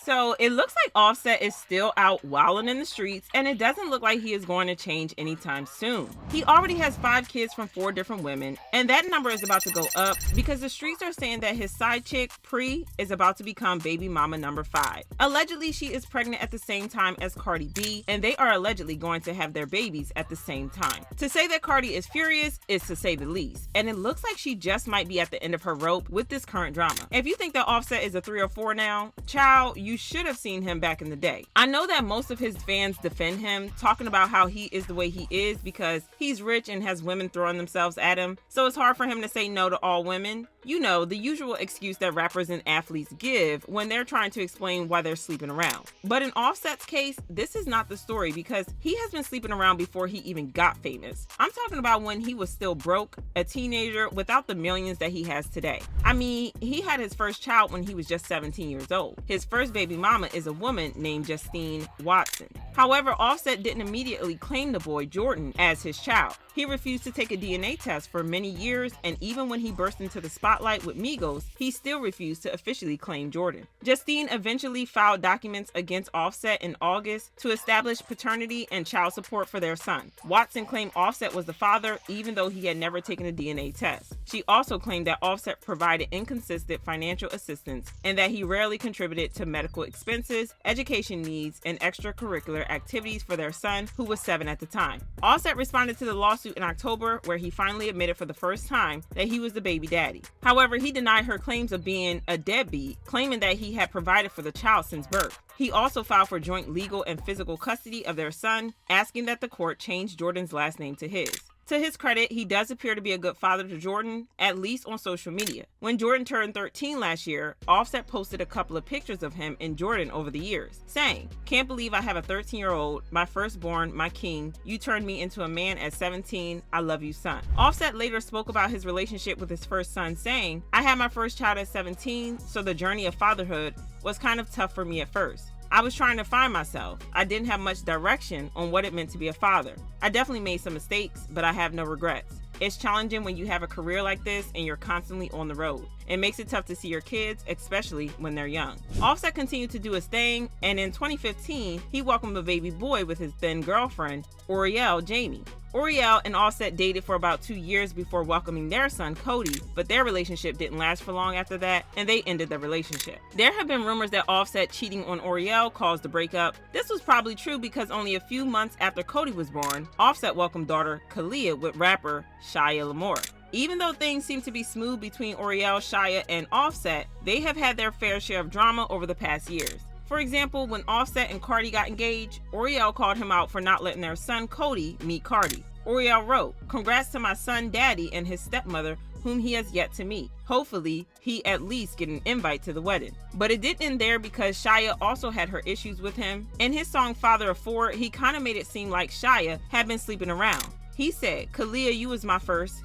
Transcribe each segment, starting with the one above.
So it looks like Offset is still out wilding in the streets, and it doesn't look like he is going to change anytime soon. He already has 5 kids from 4 different women, and that number is about to go up because the streets are saying that his side chick, Pree, is about to become baby mama number 5. Allegedly, she is pregnant at the same time as Cardi B, and they are allegedly going to have their babies at the same time. To say that Cardi is furious is to say the least, and it looks like she just might be at the end of her rope with this current drama. If you think that Offset is a 3 or 4 now, child, you should have seen him back in the day. I know that most of his fans defend him, talking about how he is the way he is because he's rich and has women throwing themselves at him, so it's hard for him to say no to all women. You know, the usual excuse that rappers and athletes give when they're trying to explain why they're sleeping around. But in Offset's case, this is not the story because he has been sleeping around before he even got famous. I'm talking about when he was still broke, a teenager without the millions that he has today. I mean, he had his first child when he was just 17 years old. His first baby mama is a woman named Justine Watson. However, Offset didn't immediately claim the boy Jordan as his child. He refused to take a DNA test for many years, and even when he burst into the spotlight with Migos, he still refused to officially claim Jordan. Justine eventually filed documents against Offset in August to establish paternity and child support for their son. Watson claimed Offset was the father even though he had never taken a DNA test. She also claimed that Offset provided inconsistent financial assistance and that he rarely contributed to medical expenses, education needs, and extracurricular activities for their son, who was 7 at the time. Offset responded to the lawsuit in October, where he finally admitted for the first time that he was the baby daddy. However, he denied her claims of being a deadbeat, claiming that he had provided for the child since birth. He also filed for joint legal and physical custody of their son, asking that the court change Jordan's last name to his. To his credit, he does appear to be a good father to Jordan, at least on social media. When Jordan turned 13 last year, Offset posted a couple of pictures of him and Jordan over the years, saying, "Can't believe I have a 13-year-old, my firstborn, my king. You turned me into a man at 17. I love you, son." Offset later spoke about his relationship with his first son, saying, "I had my first child at 17, so the journey of fatherhood was kind of tough for me at first. I was trying to find myself. I didn't have much direction on what it meant to be a father. I definitely made some mistakes, but I have no regrets. It's challenging when you have a career like this and you're constantly on the road. It makes it tough to see your kids, especially when they're young." Offset continued to do his thing, and in 2015, he welcomed a baby boy with his then girlfriend, Oriel Jamie. Oriel and Offset dated for about 2 years before welcoming their son, Cody, but their relationship didn't last for long after that, and they ended the relationship. There have been rumors that Offset cheating on Oriel caused the breakup. This was probably true because only a few months after Cody was born, Offset welcomed daughter Kalia with rapper Shya Lamore. Even though things seem to be smooth between Oriel, Shya, and Offset, they have had their fair share of drama over the past years. For example, when Offset and Cardi got engaged, Oriel called him out for not letting their son Cody meet Cardi. Oriel wrote, "Congrats to my son Daddy and his stepmother, whom he has yet to meet. Hopefully, he at least get an invite to the wedding." But it didn't end there because Shya also had her issues with him. In his song Father of Four, he kind of made it seem like Shya had been sleeping around. He said, "Kalia, you was my first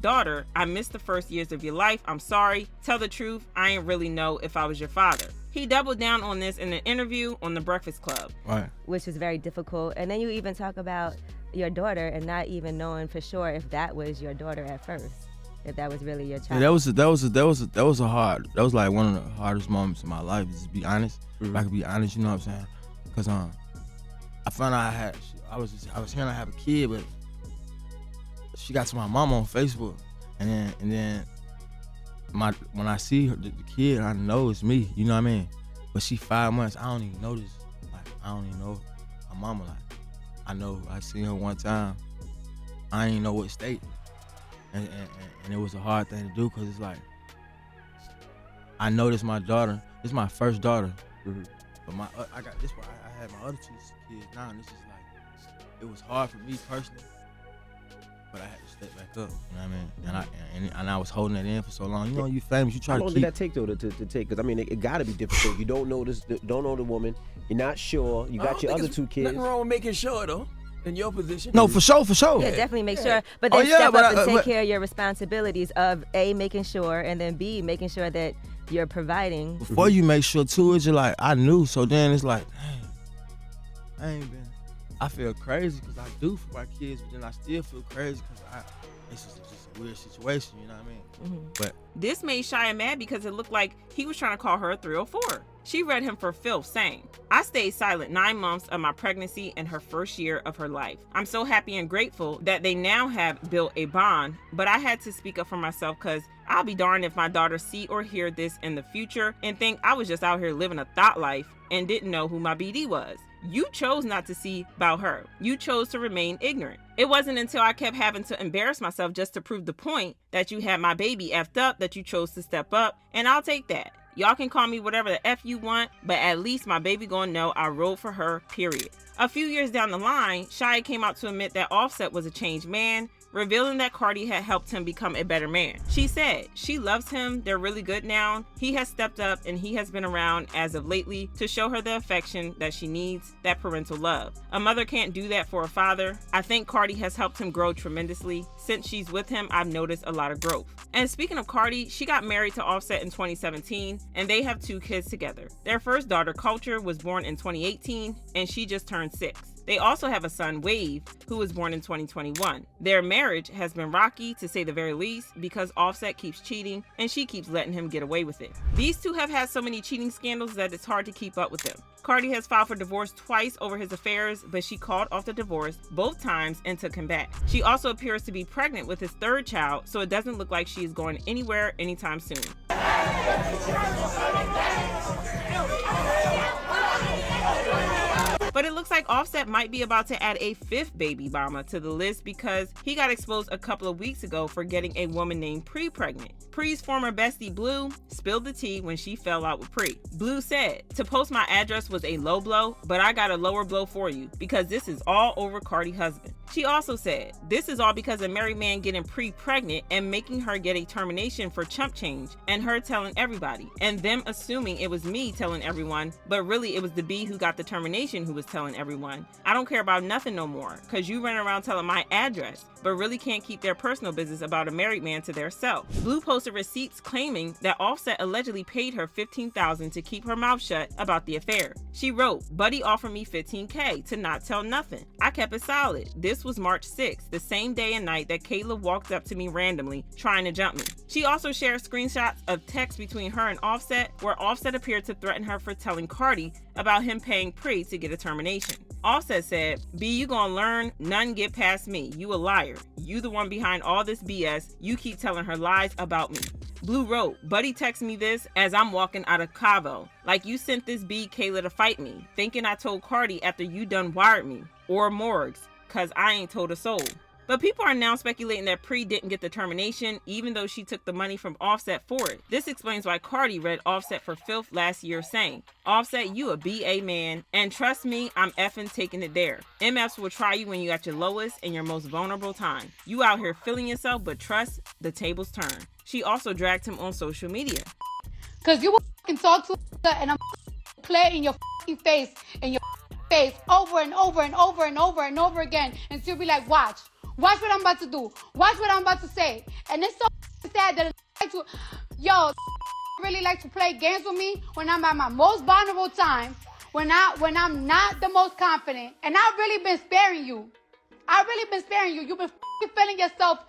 daughter. I missed the first years of your life. I'm sorry. Tell the truth, I ain't really know if I was your father." He doubled down on this in an interview on The Breakfast Club. Right. Which is very difficult. And then you even talk about your daughter and not even knowing for sure if that was your daughter at first, if that was really your child. Yeah, that was like one of the hardest moments in my life. Just to be honest, if I could be honest, you know what I'm saying? Because I found out I was hearing I have a kid, but she got to my mama on Facebook, and then when I see her, the kid, I know it's me. You know what I mean? But she 5 months. I don't even know this. Like, I don't even know my mama. Like, I know I seen her one time. I ain't know what state, and it was a hard thing to do because it's like I know this my daughter. This is my first daughter. But I got this one. I had my other 2 kids now, and it's just like it was hard for me personally. But I had to step back up, you know what I mean? And I was holding it in for so long. You know, you famous, you try to keep. How long did that take though to take? Because I mean, it got to be difficult. You don't know the woman. You're not sure. You got your other 2 kids. Nothing wrong with making sure though. In your position. No, for sure. Yeah, definitely make sure. But then step up and take care of your responsibilities of A, making sure, and then B, making sure that you're providing. Before you make sure too, it's just like I knew. So then it's like, dang, I feel crazy because I do for my kids, but then I still feel crazy because it's just a weird situation, you know what I mean? But this made Shya mad because it looked like he was trying to call her a 304. She read him for filth, saying, "I stayed silent 9 months of my pregnancy and her first year of her life. I'm so happy and grateful that they now have built a bond, but I had to speak up for myself because I'll be darned if my daughter see or hear this in the future and think I was just out here living a thought life and didn't know who my BD was. You chose not to see about her. You chose to remain ignorant. It wasn't until I kept having to embarrass myself just to prove the point that you had my baby effed up that you chose to step up, and I'll take that. Y'all can call me whatever the F you want, but at least my baby gonna know I rode for her, period." A few years down the line, Shya came out to admit that Offset was a changed man, revealing that Cardi had helped him become a better man. She said she loves him, they're really good now, he has stepped up and he has been around as of lately to show her the affection that she needs, that parental love. A mother can't do that for a father. I think Cardi has helped him grow tremendously. Since she's with him, I've noticed a lot of growth. And speaking of Cardi, she got married to Offset in 2017 and they have 2 kids together. Their first daughter, Culture, was born in 2018 and she just turned 6. They also have a son, Wave, who was born in 2021. Their marriage has been rocky, to say the very least, because Offset keeps cheating and she keeps letting him get away with it. These two have had so many cheating scandals that it's hard to keep up with them. Cardi has filed for divorce twice over his affairs, but she called off the divorce both times and took him back. She also appears to be pregnant with his 3rd child, so it doesn't look like she is going anywhere anytime soon. But it looks like Offset might be about to add a 5th baby mama to the list because he got exposed a couple of weeks ago for getting a woman named Pree pregnant. Pree's former bestie Blue spilled the tea when she fell out with Pree. Blue said, "To post my address was a low blow, but I got a lower blow for you because this is all over Cardi's husband." She also said, "This is all because a married man getting Pree pregnant and making her get a termination for chump change and her telling everybody, and them assuming it was me telling everyone, but really it was the B who got the termination who was telling everyone. I don't care about nothing no more because you run around telling my address, but really can't keep their personal business about a married man to their self." Blue posted receipts claiming that Offset allegedly paid her $15,000 to keep her mouth shut about the affair. She wrote, "Buddy offered me $15K to not tell nothing. I kept it solid. This was March 6th, the same day and night that Kayla walked up to me randomly trying to jump me." She also shared screenshots of texts between her and Offset where Offset appeared to threaten her for telling Cardi about him paying Pree to get a termination. Offset said, "B, you gonna learn, none get past me. You a liar. You the one behind all this BS. You keep telling her lies about me." Blue wrote, "Buddy text me this as I'm walking out of Cabo. Like you sent this B Kayla to fight me, thinking I told Cardi after you done wired me. Or Morgs, cause I ain't told a soul." But people are now speculating that Pree didn't get the termination even though she took the money from Offset for it. This explains why Cardi read Offset for filth last year saying, "Offset, you a BA man, and trust me, I'm effing taking it there. MFs will try you when you at your lowest and your most vulnerable time. You out here feeling yourself, but trust, the tables turn." She also dragged him on social media. "Cause you will fucking talk to and I'm play in your fucking face over and over and over and over and over again and she'll be like, watch what I'm about to do, watch what I'm about to say." And it's so sad that really like to play games with me when I'm at my most vulnerable time, when I'm not the most confident. And I've really been sparing you. You've been feeling yourself,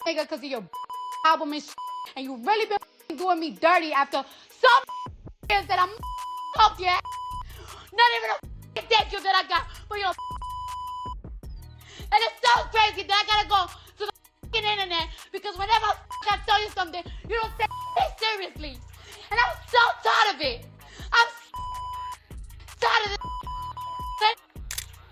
nigga, because of your album and and you really been doing me dirty after some years that I'm helped you. Not even a thank you that I got for your. And it's so crazy that I gotta go to the internet because whenever I tell you something, you don't take it seriously. And I'm so tired of it. I'm tired of this.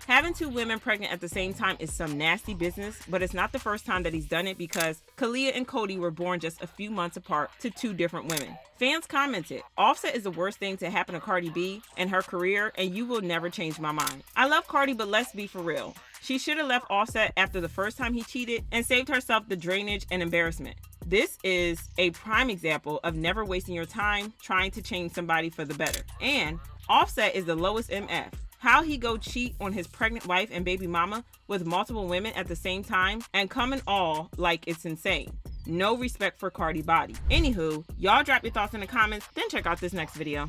Having 2 women pregnant at the same time is some nasty business, but it's not the first time that he's done it because Kalia and Cody were born just a few months apart to 2 different women. Fans commented, "Offset is the worst thing to happen to Cardi B and her career, and you will never change my mind. I love Cardi, but let's be for real. She should have left Offset after the first time he cheated and saved herself the drainage and embarrassment. This is a prime example of never wasting your time trying to change somebody for the better. And Offset is the lowest MF. How he go cheat on his pregnant wife and baby mama with multiple women at the same time and coming all like it's insane. No respect for Cardi body." Anywho, y'all drop your thoughts in the comments, then check out this next video.